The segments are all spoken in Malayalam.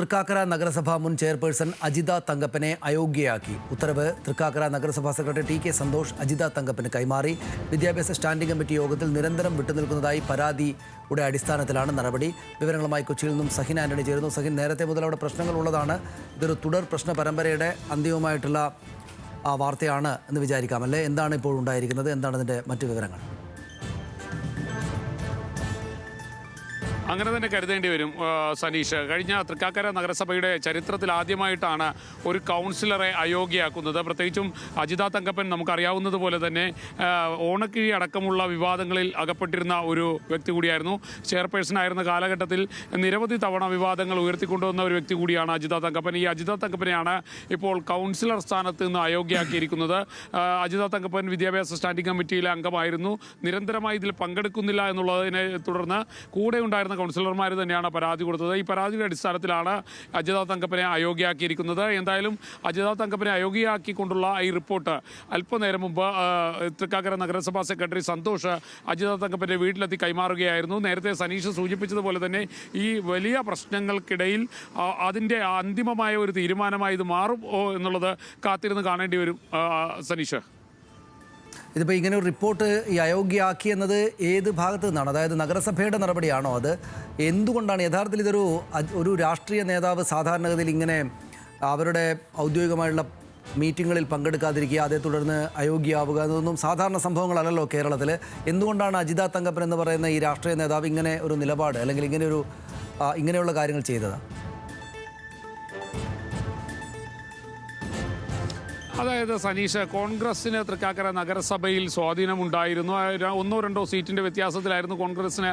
തൃക്കാക്കര നഗരസഭ മുൻ ചെയർപേഴ്സൺ അജിത തങ്കപ്പനെ അയോഗ്യയാക്കി. ഉത്തരവ് തൃക്കാക്കര നഗരസഭാ secretary T K Santhosh Ajitha തങ്കപ്പന് കൈമാറി. വിദ്യാഭ്യാസ സ്റ്റാൻഡിംഗ് കമ്മിറ്റി യോഗത്തിൽ നിരന്തരം വിട്ടുനിൽക്കുന്നതായി പരാതിയുടെ അടിസ്ഥാനത്തിലാണ് നടപടി. വിവരങ്ങളുമായി കൊച്ചിയിൽ നിന്നും സഹിൻ ആന്റണി ചേരുന്നു. സഹിൻ, നേരത്തെ മുതൽ അവിടെ പ്രശ്നങ്ങളുള്ളതാണ്. ഇതൊരു തുടർ പ്രശ്ന പരമ്പരയുടെ അന്തിമമായിട്ടുള്ള വാർത്തയാണ് എന്ന് വിചാരിക്കാം, അല്ലേ? എന്താണ് ഇപ്പോൾ ഉണ്ടായിരിക്കുന്നത്? എന്താണ് അതിൻ്റെ മറ്റു വിവരങ്ങൾ? അങ്ങനെ തന്നെ കരുതേണ്ടി വരും സനീഷ്. കഴിഞ്ഞ തൃക്കാക്കര നഗരസഭയുടെ ചരിത്രത്തിൽ ആദ്യമായിട്ടാണ് ഒരു കൗൺസിലറെ അയോഗ്യയാക്കുന്നത്. പ്രത്യേകിച്ചും അജിത തങ്കപ്പൻ നമുക്കറിയാവുന്നതുപോലെ തന്നെ ഓണക്കിഴി അടക്കമുള്ള വിവാദങ്ങളിൽ അകപ്പെട്ടിരുന്ന ഒരു വ്യക്തി കൂടിയായിരുന്നു. ചെയർപേഴ്സൺ ആയിരുന്ന കാലഘട്ടത്തിൽ നിരവധി തവണ വിവാദങ്ങൾ ഉയർത്തിക്കൊണ്ടുവന്ന ഒരു വ്യക്തി കൂടിയാണ് അജിത തങ്കപ്പൻ. ഈ അജിത തങ്കപ്പനെയാണ് ഇപ്പോൾ കൗൺസിലർ സ്ഥാനത്ത് നിന്ന് അയോഗ്യയാക്കിയിരിക്കുന്നത്. അജിത തങ്കപ്പൻ വിദ്യാഭ്യാസ സ്റ്റാൻഡിംഗ് കമ്മിറ്റിയിലെ അംഗമായിരുന്നു. നിരന്തരമായി ഇതിൽ പങ്കെടുക്കുന്നില്ല എന്നുള്ളതിനെ തുടർന്ന് കൂടെ ഉണ്ടായിരുന്ന കൗൺസിലർമാർ തന്നെയാണ് പരാതി കൊടുത്തത്. ഈ പരാതിയുടെ അടിസ്ഥാനത്തിലാണ് അജിത തങ്കപ്പനെ അയോഗ്യയാക്കിയിരിക്കുന്നത്. എന്തായാലും അജിത തങ്കപ്പനെ അയോഗ്യയാക്കിക്കൊണ്ടുള്ള ഈ റിപ്പോർട്ട് അല്പനേരം മുമ്പ് തൃക്കാക്കര നഗരസഭാ സെക്രട്ടറി സന്തോഷ് അജിത തങ്കപ്പൻ്റെ വീട്ടിലെത്തി കൈമാറുകയായിരുന്നു. നേരത്തെ സനീഷ് സൂചിപ്പിച്ചതുപോലെ തന്നെ ഈ വലിയ പ്രശ്നങ്ങൾക്കിടയിൽ അതിൻ്റെ അന്തിമമായ ഒരു തീരുമാനമായി ഇത് മാറും എന്നുള്ളത് കാത്തിരുന്ന് കാണേണ്ടി വരും സനീഷ്. ഇതിപ്പോൾ ഇങ്ങനെ ഒരു റിപ്പോർട്ട് ഈ അയോഗ്യയാക്കി എന്നത് ഏത് ഭാഗത്തു നിന്നാണ്? അതായത് നഗരസഭയുടെ നടപടിയാണോ? അത് എന്തുകൊണ്ടാണ് യഥാർത്ഥത്തിൽ ഒരു രാഷ്ട്രീയ നേതാവ് സാധാരണഗതിയിൽ ഇങ്ങനെ അവരുടെ ഔദ്യോഗികമായുള്ള മീറ്റിങ്ങുകളിൽ പങ്കെടുക്കാതിരിക്കുക, അതേ തുടർന്ന് അയോഗ്യയാവുക എന്നതൊന്നും സാധാരണ സംഭവങ്ങളല്ലല്ലോ കേരളത്തിൽ. എന്തുകൊണ്ടാണ് അജിത തങ്കപ്പൻ എന്ന് പറയുന്ന ഈ രാഷ്ട്രീയ നേതാവ് ഇങ്ങനെ ഒരു നിലപാട് അല്ലെങ്കിൽ ഇങ്ങനെയുള്ള കാര്യങ്ങൾ ചെയ്തത്? അതായത് സനീഷ്, കോൺഗ്രസിന് തൃക്കാക്കര നഗരസഭയിൽ സ്വാധീനമുണ്ടായിരുന്നു. ഒന്നോ രണ്ടോ സീറ്റിൻ്റെ വ്യത്യാസത്തിലായിരുന്നു കോൺഗ്രസിന്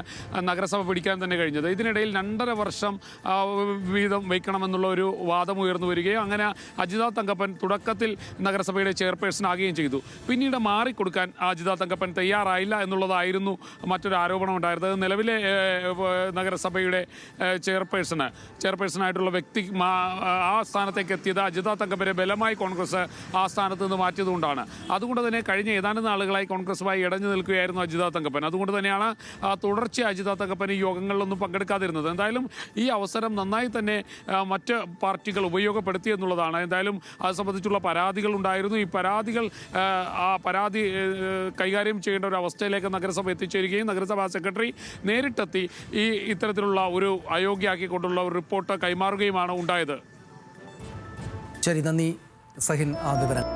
നഗരസഭ പിടിക്കാൻ തന്നെ കഴിഞ്ഞത്. ഇതിനിടയിൽ 2.5 വർഷം വീതം വയ്ക്കണമെന്നുള്ള ഒരു വാദം ഉയർന്നു വരികയും അങ്ങനെ അജിത തങ്കപ്പൻ തുടക്കത്തിൽ നഗരസഭയുടെ ചെയർപേഴ്സൺ ആകുകയും ചെയ്തു. പിന്നീട് മാറിക്കൊടുക്കാൻ അജിത തങ്കപ്പൻ തയ്യാറായില്ല എന്നുള്ളതായിരുന്നു മറ്റൊരു ആരോപണം ഉണ്ടായിരുന്നത്. നിലവിലെ നഗരസഭയുടെ ചെയർപേഴ്സണായിട്ടുള്ള വ്യക്തി ആ സ്ഥാനത്തേക്ക് എത്തിയത് അജിത തങ്കപ്പനെ ബലമായി കോൺഗ്രസ് ആ സ്ഥാനത്ത് നിന്ന് മാറ്റിയതുകൊണ്ടാണ്. അതുകൊണ്ട് തന്നെ കഴിഞ്ഞ ഏതാനും നാളുകളായി കോൺഗ്രസുമായി ഇടഞ്ഞു നിൽക്കുകയായിരുന്നു അജിത തങ്കപ്പൻ. അതുകൊണ്ട് തന്നെയാണ് തുടർച്ച അജിത തങ്കപ്പൻ ഈ യോഗങ്ങളിലൊന്നും പങ്കെടുക്കാതിരുന്നത്. എന്തായാലും ഈ അവസരം നന്നായി തന്നെ മറ്റ് പാർട്ടികൾ ഉപയോഗപ്പെടുത്തി എന്നുള്ളതാണ്. എന്തായാലും അത് സംബന്ധിച്ചുള്ള പരാതികൾ ഉണ്ടായിരുന്നു. ഈ പരാതി കൈകാര്യം ചെയ്യേണ്ട ഒരു അവസ്ഥയിലേക്ക് നഗരസഭ എത്തിച്ചേരുകയും നഗരസഭാ സെക്രട്ടറി നേരിട്ടെത്തി ഇത്തരത്തിലുള്ള ഒരു അയോഗ്യയാക്കിക്കൊണ്ടുള്ള ഒരു റിപ്പോർട്ട് കൈമാറുകയുമാണ് ഉണ്ടായത്. ശരി, നന്ദി സഹിൻ. ആ വിവരം